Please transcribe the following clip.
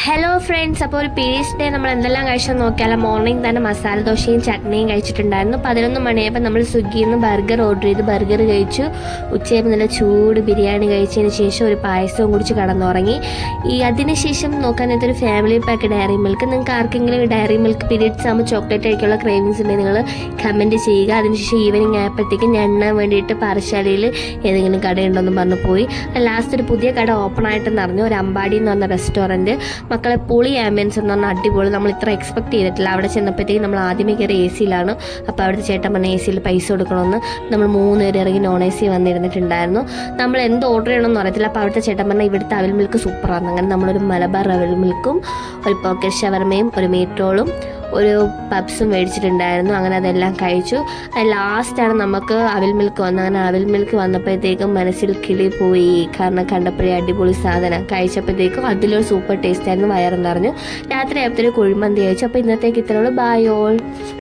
Hello friends, അപ്പോൾ ഒരു periods day നമ്മൾ എന്തെല്ലാം കഴിച്ചെന്ന് നോക്കിയാൽ മോർണിംഗ് തന്നെ മസാല ദോശയും ചട്നിയും കഴിച്ചിട്ടുണ്ടായിരുന്നു. 11 മണിയായപ്പോൾ നമ്മൾ സ്വിഗ്ഗിയിൽ നിന്ന് ബർഗർ ഓർഡർ ചെയ്ത് ബർഗർ കഴിച്ചു. ഉച്ചയായപ്പോൾ നല്ല ചൂട് ബിരിയാണി കഴിച്ചതിന് ശേഷം ഒരു പായസവും കുടിച്ച് കടന്നുറങ്ങി. അതിനുശേഷം നോക്കാനായിട്ട് ഒരു ഫാമിലി പാക്ക് ഡയറി മിൽക്ക്. നിങ്ങൾക്ക് ആർക്കെങ്കിലും ഡയറി മിൽക്ക് പീരീഡ്സ് ആകുമ്പോൾ ചോക്ലേറ്റ് കഴിക്കാനുള്ള ക്രേവിങ്സ് ഉണ്ടെങ്കിൽ നിങ്ങൾ കമൻറ്റ് ചെയ്യുക. അതിനുശേഷം ഈവനിങ് ആയപ്പോഴത്തേക്കും ഞാൻ എണ്ണാൻ വേണ്ടിയിട്ട് പാറശാലയിൽ ഏതെങ്കിലും കടയുണ്ടോയെന്ന് പറഞ്ഞു പോയി. ലാസ്റ്റ് ഒരു പുതിയ കട ഓപ്പൺ ആയിട്ടെന്ന് അറിഞ്ഞു, ഒരു അമ്പാടി എന്ന് പറഞ്ഞ റെസ്റ്റോറൻറ്റ്. മക്കളെ പൊളി ആംബിയൻസ് എന്ന് പറഞ്ഞാൽ അടിപൊളി. നമ്മൾ ഇത്ര എക്സ്പെക്ട് ചെയ്തിട്ടില്ല. അവിടെ ചെന്നപ്പോഴത്തേക്കും നമ്മൾ ആദ്യമേ കയറി എ സിയിലാണ്. അപ്പോൾ അവിടുത്തെ ചേട്ടൻ പറഞ്ഞ എ സിയിൽ പൈസ കൊടുക്കണമെന്ന്. നമ്മൾ 3 പേര് ഇറങ്ങി നോൺ എ സി വന്നിരുന്നിട്ടുണ്ടായിരുന്നു. നമ്മൾ എന്ത് ഓർഡർ ചെയ്യണമെന്ന് അറിയത്തില്ല. അപ്പോൾ അവിടുത്തെ ചേട്ടൻ പറഞ്ഞാൽ ഇവിടുത്തെ അവിൽ മിൽക്ക് സൂപ്പറാണ്. അങ്ങനെ നമ്മളൊരു മലബാർ അവിൽ മിൽക്കും ഒരു പോക്കറ്റ് ഷവർമയും ഒരു മീറ്റ് റോളും ഒരു പബ്സും മേടിച്ചിട്ടുണ്ടായിരുന്നു. അങ്ങനെ അതെല്ലാം കഴിച്ചു. ലാസ്റ്റാണ് നമുക്ക് അവിൽ മിൽക്ക് വന്നത്. അങ്ങനെ അവിൽ മിൽക്ക് വന്നപ്പോഴത്തേക്കും മനസ്സിൽ കിളി പോയി. കാരണം കണ്ടപ്പോഴേ അടിപൊളി സാധനം. കഴിച്ചപ്പോഴത്തേക്കും അതിലൊരു സൂപ്പർ ടേസ്റ്റ് ആയിരുന്നു. വയറും നിറഞ്ഞു. രാത്രി ആയപ്പോഴത്തേക്കും കുഴിമന്തി കഴിച്ചു. അപ്പോൾ ഇന്നത്തേക്ക് ഇത്രയുള്ളൂ. Bye all.